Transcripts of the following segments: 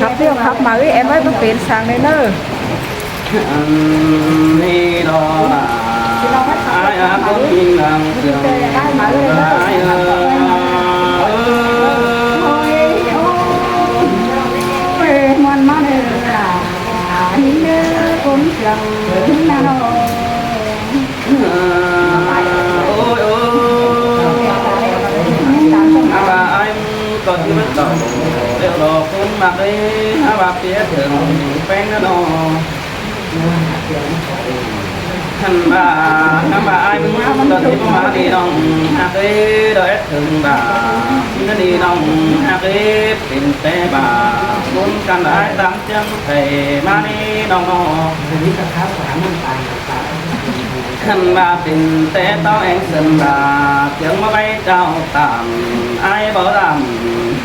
ครับเรื่องครับมาเอ็มไว้มันเป็นสร้างในเนอร์นี่ดออายาคนยิงดังเสียงอายมันมาเลยล่ะนี่เนอคนเสียงน่ารักโอ้ยbà anh còn chưa biết đầu đều đồ khuôn mặt đi bà phía thường quen nó thằng bà anh còn chưa mà đi đồng hạt đi đợi thường bà nó đi đồng hạt đi tìm té bà muốn căn đái tám chân thầy mà đi đồng nó khăn ba tình tế tao em xin bà tiếng mà bay trao tạm ai bỏ làm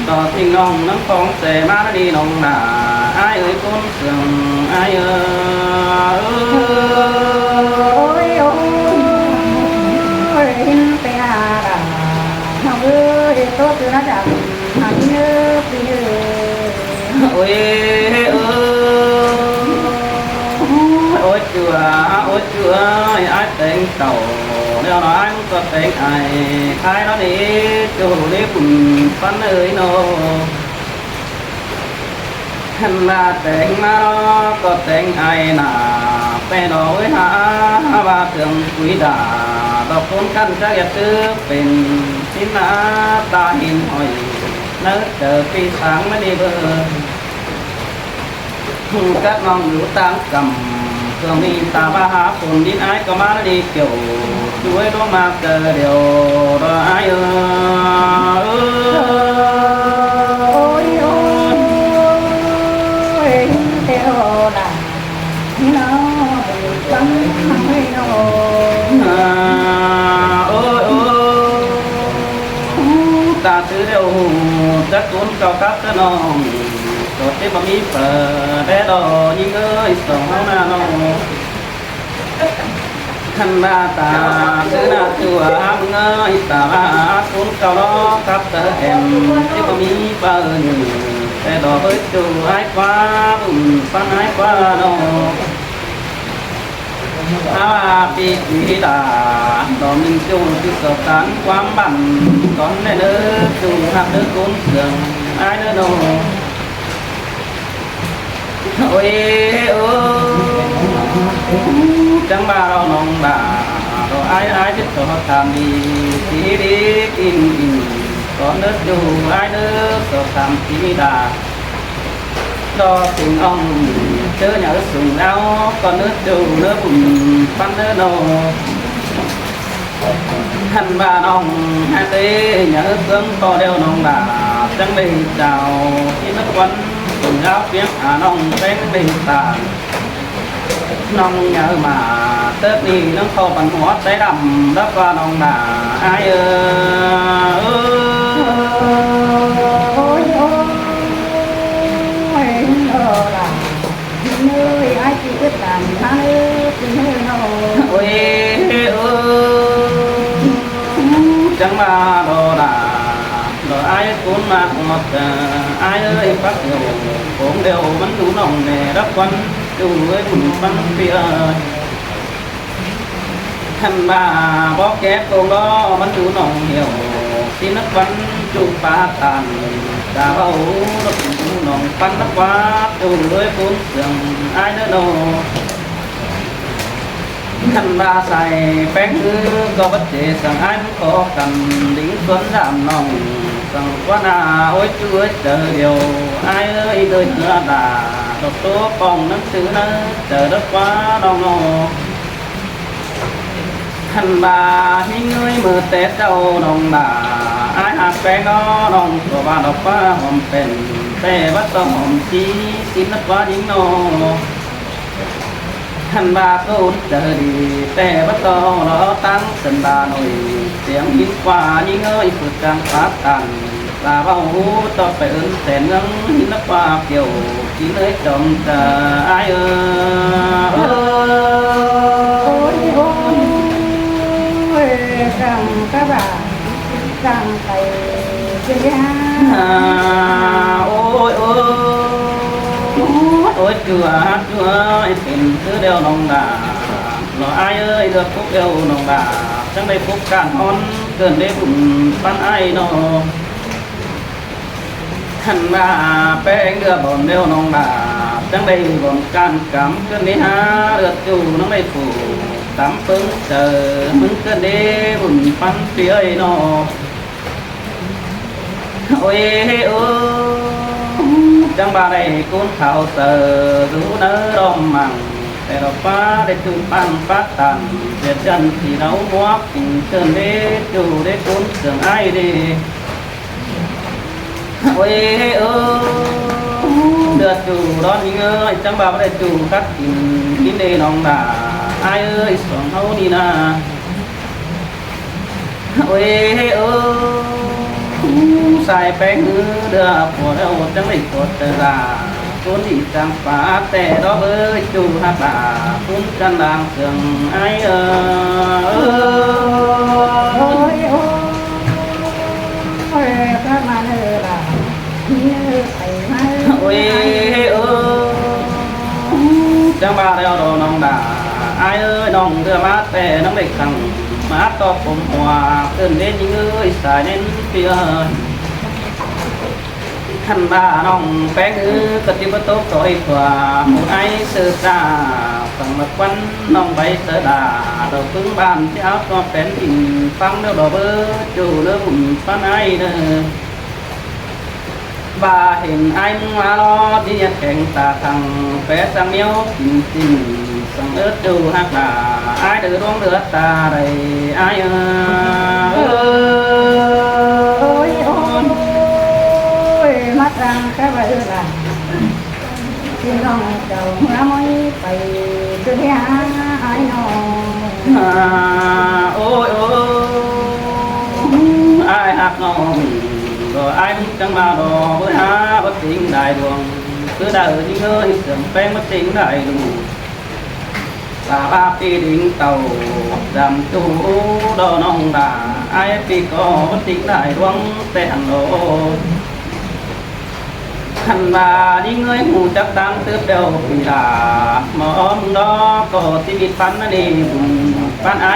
tỏ tình nông nắng phong sẽ má nó đi nông là ai ơi con sừng ai ơi ôi ôi pe à nào ơi tốt từ nó chẳng hắn nhớ ôi ôi chưa ai tên tàu nếu nói anh có tên ai khai nó đi chú đi cùng phân ơi nó hắn là tên mà nó có tên ai là pe đó với hả ba thường quý đà đọc cuốn căn chắc đẹp tư bên xin là ta hình hỏi nỡ chờ khi sáng mới đi bờ các non lũ tăng cầm thường đi ta ba há phồn đi ai có má đi kiểu chuối đó mà cờ điều đó ai ôi ôi theo là nó bắn hơi nó ta thứ đều chắc cuốn cao cắt cái non có thể bằng ý phở bé đỏ những ơi sống na nó khăn ba ta thứ na chùa ham ơi ta ba cuốn cao đó cắt tớ em thế bằng ý phở bé đỏ với chùa ai quá bùn phân ai quá nó bị quý đà đó mình chung cứ sợ tán quán bản con này nữa chung hạt nước cuốn sườn ai nữa đâu ôi chẳng bà đâu nông bà rồi ai biết cho họ làm đi in có nước dù ai nước cho làm tí đà đó tình ông chớ nhớ sùng áo còn nước dù nước bùn phân nước đâu hành bà nông hai tế nhớ tướng to đeo nông bà chẳng bị chào khi nước quấn cùng áo tiếng nông bén bình tàn nông nhớ mà tết đi nó khô bằng hóa té đầm đất qua nông bà ai nơi ai chỉ biết làm má nơi nó ôi chẳng mà đồ là đồ ai cuốn mà một ai ơi bắt đầu cũng đều vẫn đủ nồng nè đất quanh dù với cùng bắn phía thành bà bó kép cô đó vẫn đủ nồng nhiều xin đất quanh chu ba tàn đã bao đất đủ nồng bắn đất quá dù với cuốn sườn ai nữa đâu khăn ba xài phép có bất chế rằng ai cũng có cần đính tuấn giảm nòng rằng quá là ôi chú ơi chờ điều ai ơi đời nữa là độc tố phòng nắng thứ nó chờ đất quá đau nô khăn ba những người mơ tết đâu đồng bà ai hạt phép nó đồng của bà độc quá hòm phèn tè bắt tông hòm chi xin đất quá dính nô hành ba câu chờ đi té bắt to nó tăng sân ba nồi tiếng hít qua những ơi phượt trang phát tàn là bao hú to phải ơn thèn ngân hít nó qua kiểu chỉ nơi chồng chờ ai ơi rằng các bạn rằng thầy chuyên gia ôi โอ้ยจัวไอ้เป็นคือเดียวน้องดาหล่ออายเอ้ยเลือกพวกเดียวน้องดาจังได้พบการฮอนเกินได้บุญปันไอ้น้องขันมาแป้งเดือบอนเดียวน้องดาจังได้บอนการกำเกินได้หาเลือดจูน้องได้ผูตำปึ้งเจอมึงเกินได้บุญปันเปียไอ้น้องโอ้ยโอ้จังบาได้กุนข่าวเสือดูเนื้อรอมมังแต่เราฟ้าได้จุดปันฟ้าตันเจ็ดจันที่เราหมวกกินเกินได้จูได้กุนเสือไอ้ดีโอ้ยโอ้เดือดจูร้อนยิ่งเอ้ยจังบาได้จูคักกินได้น้องดาไอ้เอ้ยสองเฮานี่นะโอ้ยโอ้ใส่แป้งเดือปวดเอาจังไม่ปวดตาคนที่จังฟ้าแต่ดอกเอ้ยจูฮักตาคุณกันดังเสียงไอ้โอ้ยโอ้ยพระมาเลยล่ะนี่ไปมาโอ้ยโอ้จังบ้าแล้วน้องดาไอ้เอ้ยน้องเดือมาแต่น้องเด็กขังมาตอบผมหัวเกินเล่นยิ่งเอ้ยสายเน้นเพียขันบ้าน้องแป้งกติบโต๊ะต่อยกว่าหูไอ้เสือตาฟังมาควันน้องใบเสือดาเราพึ่งบ้านที่เอาก็เป็นอินฟังเดี๋ยวดอกเบอร์จูเริ่มฟันไอ้เด้อบาเห็นไอ้มาล้อที่ยัดแข่งตาทางแปะสังเมียวกินจริงสังเอิดจูฮักดาไอ้เดือดร้องเดือดตาไรไอ้โอ้ยโอ้ยมาตังแค่ว่าล่ะที่น้องเจ้าหัวม้อยไปคือหาไอ้น้องโอ้ยโอ้ไอ้ฮักน้องก็ไอ้จังมาดอกเพื่อหาบัดสิ่งได้ดวงคือได้ยิ่งเอ้ยเสื่อมแป้งบัดสิ่งได้ดูตาบาปีดิ่งเต่าดำจูดอน้องดาไอ้ปีก็บัดสิ่งได้ดวงแต่หันโลขันบายิ่งเอ้ยหูจักดังเติบเดียวปีดาหมอมดอก็ชีวิตพันนั่นเองปันไอ้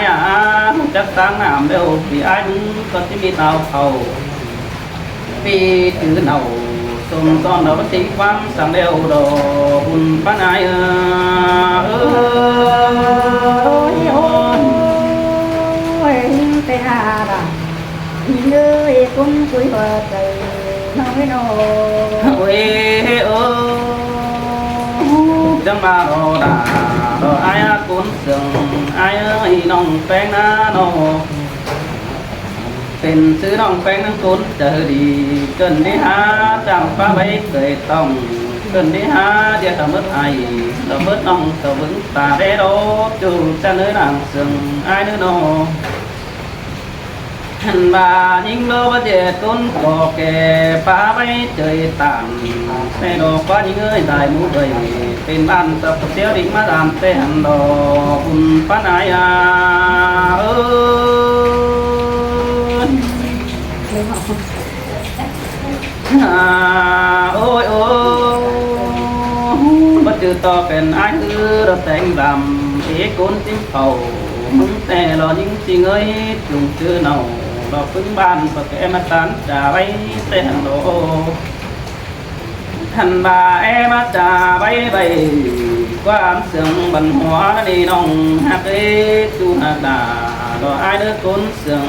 หูจักดังงามเดียวปีไอ้มึงก็ชีวิตเอาเขาปีถือเนาสมตอนเราติความสังเดียวดอบุญปันไอ้โอ้ยโอ้ยแต่หาล่ะเอ้ยกุ้งคุยว่าใจน้อยน้อยโอ้ยโอ้จังมาดอดาดอไอ้กุนเสืองไอ้น้องแป้งน้าน้องเป็นซื้อน้องแป้งนั่งกุนเจอดีเกินได้หาจังฟ้าไว้เคยต้องเกินได้หาเดียวทำเมื่อไอเราเมื่อน้องตัวบึ้งตาได้โดจูจะเนื้อหนังเสืองไอ้เนื้อน้องหันบายิ่งโลบเจ็ดกุนก่อแก่ป้าไว้เจยต่างในดอกว่ายิ่งเอ้ยได้หมูเลยเป็นบ้านสับเสียวดิ่งมาดามแต่หันดอกบุญป้านายโอ้ยโอ้บัดจืดต่อเป็นไอ้คือเราแต่งดำเอกุนจิ้มเผามึงแต่เรายิ่งจริงเอ้ยจุงชื่อเนาเราพึ่งบ้านก็แกมาตันจ่าไว้แต่หันโลหันบามาจ่าไว้ใบความเสื่อมบันหัวนี่น้องฮักเอ้จูฮักดาเราไอ้เนื้อกุนเสื่อม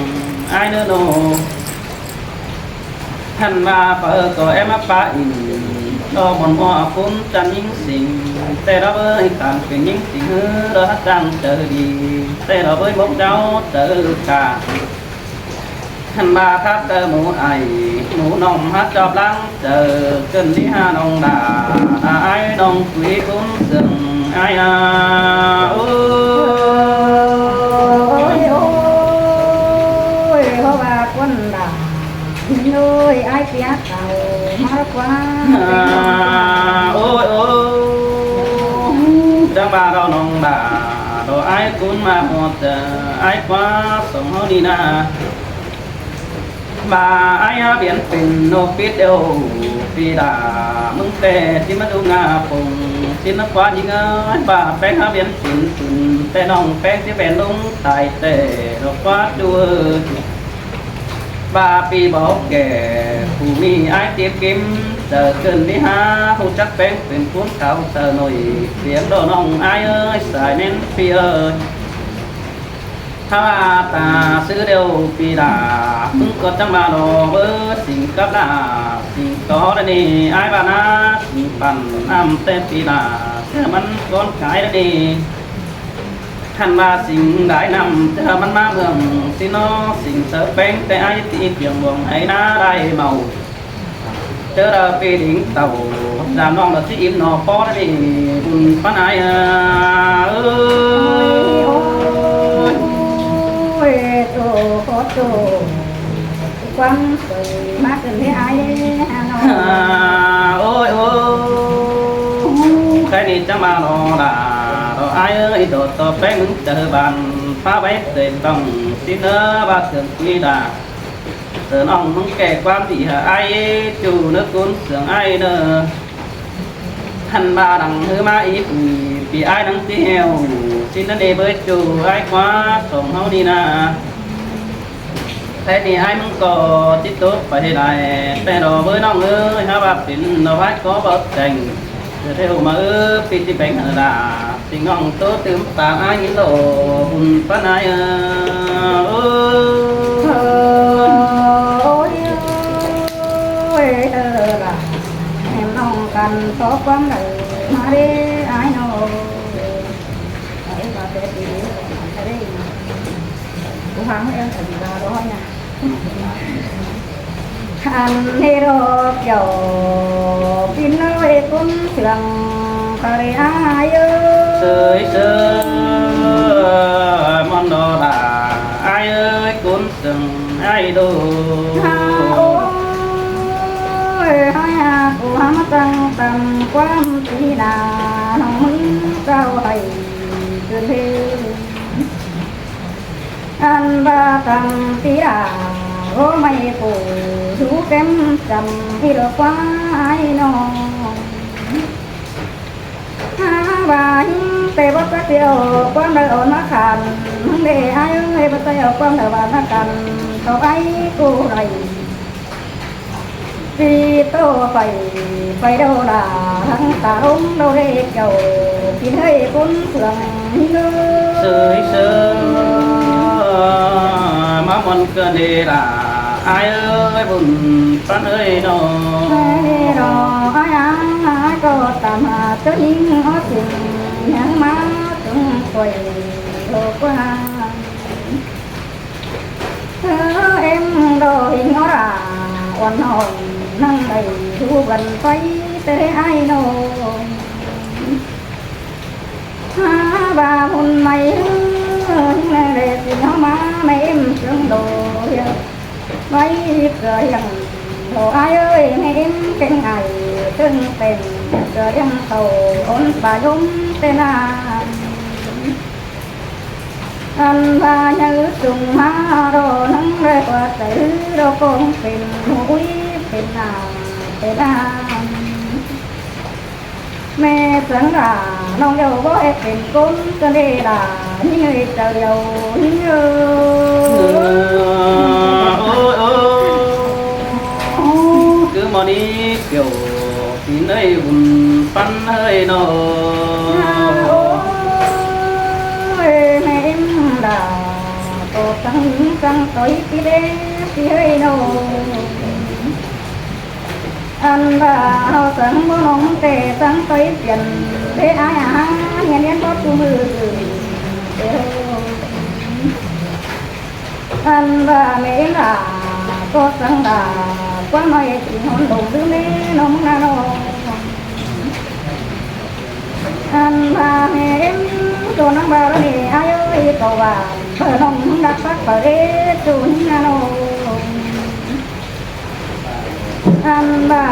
ไอ้เนื้อโนหันมาเปิดก็มาปะอินเราบนหัวฟุ้งจันยิ่งสิ่งแต่เราเอ้ยต่างเป็นยิ่งสิ่งเราจังเจอดีแต่เราเอ้ยบอกเจ้าเจอกาหันมาทับเจอหมูไอหมูนมฮัดจอบลังเจอเกินที่ห้าน้องดาไอ้น้องคุยคุ้นเสื่อมไอ้โอ้ยโอ้ยเพราะว่าคนด่าเอ้ยไอ้เสียเก่ามากกว่าโอ้ยโอ้จังบาเราน้องดาเราไอ้คุ้นมาหมดไอ้กว่าสองเขาดีนะบาไอ้เปลี่ยนเป็นนกปิดเดียวปีดา มึงแต่ที่มาดูงาปงสินนักว่ายิงบ่าแป้งหาเวียนสินสุนแต่น้องแป้งที่แบนลงตายแต่ดอกว่าด้วยบ่าปีบอกแก่ผู้มีอายเตียบกิมเจอเกินที่หาหูจักแป้งเป็นคุ้นเขาเจอหน่อยเสียงโดน้องอายเอ้ยสายเน้นปีเอ้ยถ้าตาซื้อเดียวปีดามึงก็จังมาโนเบอร์สิ่งกับดาสิ่งต่อได้นี่อายบานาสิ่งปั่นน้ำเต้นปีดาเธอมันก้อนขายได้นี่ท่านมาสิ่งได้นำเธอมันมาเมืองสิโนสิ่งเสอแป้งแต่อายตีเพียงวงให้หน้าได้เมาเจอเราปีดิ่งเต่าดามน้องเราที่อิ่มนอพอได้นี่บุญปนายเอ้ยโตโคโตความสวยมากเกินที่อายหาน้องโอ้ยใครนี่จะมาโนดาเราอายเอ้ยโดดต่อแป้งมึงเจอบันฟ้าไว้เต็มต้องสิเนื้อบาดเกินกีดาเตือนน้องมึงแก่ความดีหาอายจูเนื้อกุนเสืองอายเนื้อท่านบาดังเฮือมาอีปีอายนังเตี้ยวสินั่นเอเบยจูอายกว่าส่งเฮาดีนาแต่นี่อายมึงก็ติดตัวไปให้ได้แต่รอเบยน้องเอ้ยหาว่าเป็นเราไว้ก็บ่แต่งเดี๋ยวเที่ยวมาปีที่แบงหาดาสิ่งน้องโตตื่นตาอายยินโลบุญปานายโอ้ยล่ะแม่น้องกันขอความไหลมาเด้อายน้องไอ้มาเตะดีมาได้กูฟังเองแต่ดีว่าร้อนนะอันนี้รอกเกี่ยวกินเอาไว้คุ้นเสื่องกะเลยอายเอ้ยเสยมันโนดาอายเอ้ยคุ้นเสื่องอายดูให้กูหามาตั้งตำความตีนาน้องมึงเจ้าให้เกินเพอันบาตังตีดาโอ้ไม่กูดูเต็มจำที่เราควายน้องหาบานแต่บ่สักเดียวความได้อ่อนมาขันเด้อายเอ้ยบ่ได้เอาความได้บานมากันต่อไปกูไรปีโตไปเดาดาทั้งตาลงเราได้เก่ากินให้คนเสื่องเนื้อเสยมามันเกินเดดาอายเอ้ยบุญปันเอ้ยน้องรออายก็ตามหาเจ้าหญิงอ้อสิ่งยังมาถึงคอยโลกว่าเธอเอ็มโดยง้อราวันนอนนั่งไปดูกันไปแต่ไอ้โน่หาบาหุ่นไม่นั่งเด็กสิน้องมาไม่เอ็มเสียงโดยไว้เกิดยังโอ้ไอ้เอ้ยไม่เอ็มเป็นไงตึงเป็นเกิดยังโตคนป่ายุ่มเต้นอันพายังจุงมาโรนั่งเรียกว่าตื่นโรคงเป็นหุยเป็นนาเป็นนาแม่สังราน้องเดียวบ่ให้เป็นคนก็ได้ด่านี่เงยเจ้าเดียวนี่เงยคือมอนี้เกี่ยวที่ไหนบุญปันเฮ้ยน้แม่ด่าโตตั้งต่อยที่เด้ที่เฮ้ยน้อันว่าเราสังบ่น้องแต่สังต่อยเปลี่ยนเด้อายเงี้ยบ่ตู้มืออันว่าแม่ด่าก็สังด่าความน้อยที่หอนดงดื้อแม่น้องนาน้องอันว่าแม่ตัวน้องบ่าวนี่อายุก็ว่าเพิ่นน้องรักสักเปรตุนนาน้องอันบ่า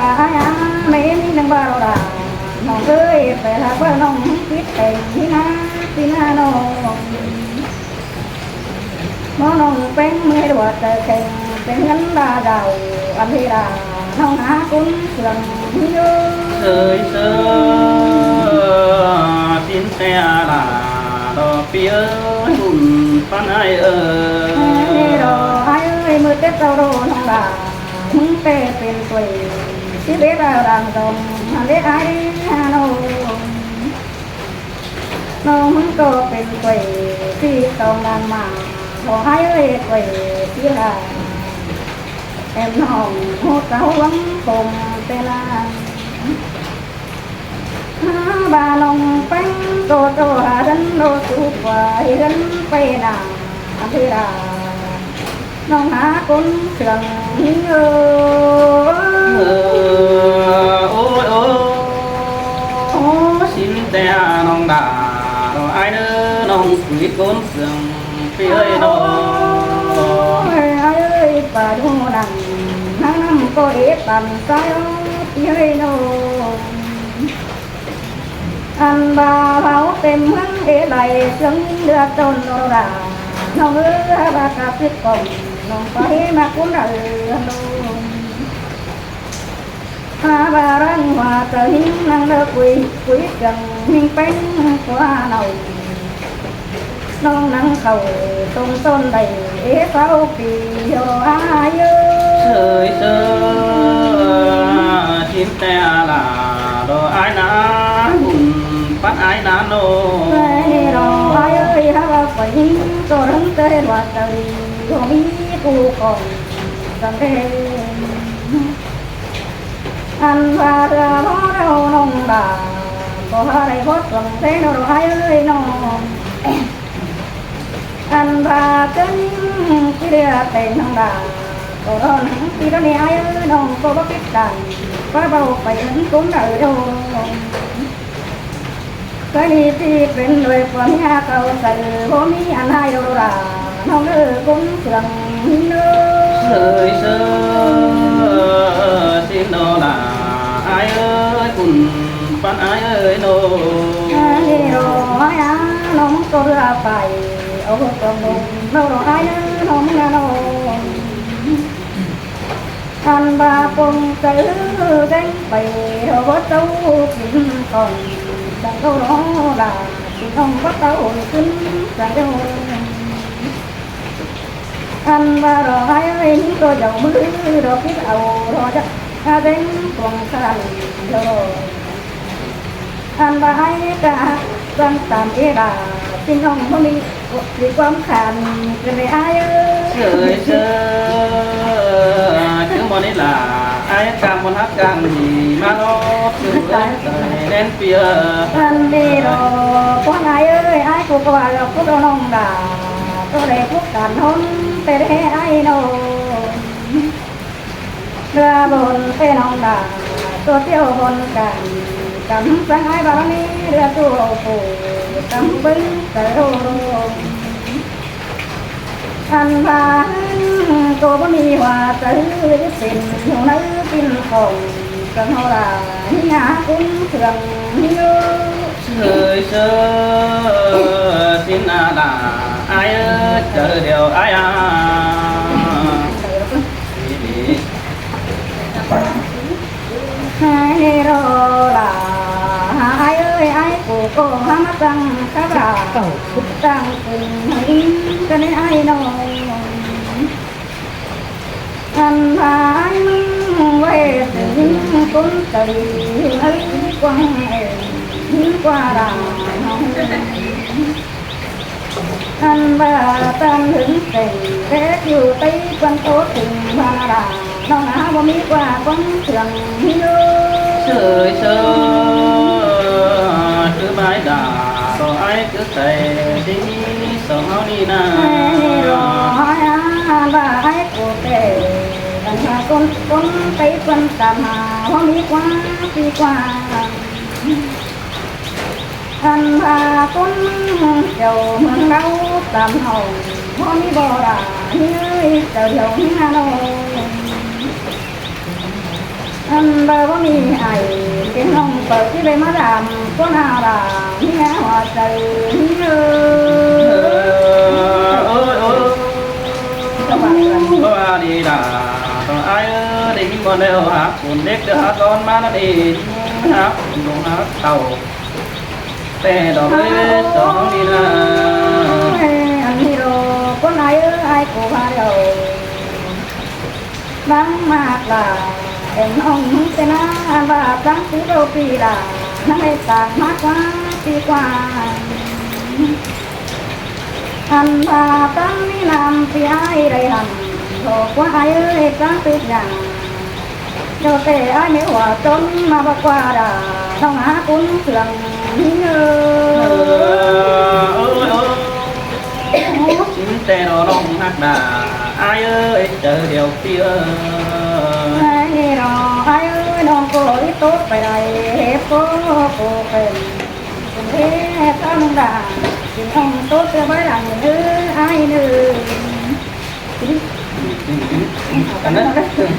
ไม่มีนังบ่าวล่ะน้องเอ้ยไปหาเพิ่นน้องคิดแต่งที่นาน้องน้องเป็นมือดวดแต่เก่งเป็นเงินดาดาวอันที่ดา nông á cũng thường như thời sơ xin xe là đò phía hùn phan ai đồ ai ơi mưa tết đâu đồ nông bà mừng tê tiền tuổi chỉ biết là làm đồng biết ai đi hà nội nông có tiền tuổi thì tổng đàn mà đồ ai ơi tuổi chỉ là em hồng một cháu lắm cùng tên là bà nông bánh đồ hà đánh đồ chú quả đánh bay nàng thì là nông há cũng thường nhớ ôi ôi xin te nông đà rồi ai nữa nông quý cốn sương phía đó ai ơi bà đu nằm nắng năm có để tầm sai phía đâu anh bà bảo tìm hắn để lại sân đưa tôn đồ đà nông ư bà cà phê cùng nông phải mà cũng đợi luôn bà răng hòa trời năng đỡ quý trần hình bánh qua nầu nông nắng cầu tôn đầy ế sao kỳ vô ai thời sơ chim te là đồ ai ná hùn phát ai ná nô đồ ai ơi ha phải có răng tê loạt trời có mi cu còn răng tê anh và ra đó đâu nông bà có đây hót răng tê đồ ai ơi nông anh và chân khi đi tên nông bà có đó khi đó này ai ơi nông có bắt biết đàn có bao phải ứng cũng đợi đâu cái đi thì bên người của nhà cầu từ bố mi anh hai đâu là nông nữ cũng thường nữa thời sơ xin đó là ai ơi cùng phát ai ơi nô đi rồi ai á nông có đưa phải ở trong đồng đâu rồi ai nữa nông là đâu anh ba cùng tử đánh bày rồi có châu kiếm còn chẳng câu đó là chỉ không bắt đầu kinh chẳng đâu anh ba rồi ai ơi những tôi giàu mới rồi biết đầu rồi chắc đến còn xa rồi anh ba hay cả đang tạm ý là xin ông không đi vì quán khàn cái này ai ơi thời sơ chứ bọn ấy là ai càng muốn hát càng gì mà nó cứ đến phía anh đi rồi con ai cũng có vào phút đâu nông đà tôi để phút cản hôn tê đê ai đâu ra bồn tê nông đà tôi tiêu bồn cản sáng ai bảo đi đưa tôi phủ cắm bưng tới đâu anh và cô có mi hòa tới tình nhiều nữ tin hồn cần hồ là nhà cũng thường như thời sơ xin là ai chờ điều ai hai đó là ai ơi ai của cô hát mắt răng các bà cúc răng cùng hình cho nên ai nói anh và anh về từ cũng tùy ấy qua đà anh và tâm hứng tình thế dù tây quan tốt tình và đà nó ngãบ่mi qua con thường như thời sơ cứ mãi đà rồi ai cứ thầy đi sống đi na rồi và ai của tề là con tây quan tạm hàบ่mi qua đi qua anh và con chiều mừng đâu tạm hồngบ่mi bò đà như trời hồng hà nội anh ba có mi ai tiếng nông bờ cái bên má đàm có nào là nghe hòa trời như ôi ôi đi là ai đi nhưng mà đều hả cuốn đếch đưa hả con má nó đi hả đúng hả tàu tè đỏ bê gió đi là anh đi rồi con ai cũng hai đầu nắng mát là em ông tên và trắng cú đâu vì là nắng ấy càng mát quá đi qua anh và trắng đi làm thì ai đây hẳn hồ quá ai ơi trắng tuyệt nhàng cho tệ ai nếu hòa trốn mà bạc qua đà không há cuốn thường chính tè nó nông hát đà ai ơi chờ điều kia ai đó ai ơi non cô ít tốt phải đây hết cô kèm thế sao nông đà thì ông tốt cho mấy làm nữ ai nữ Cảm ơn.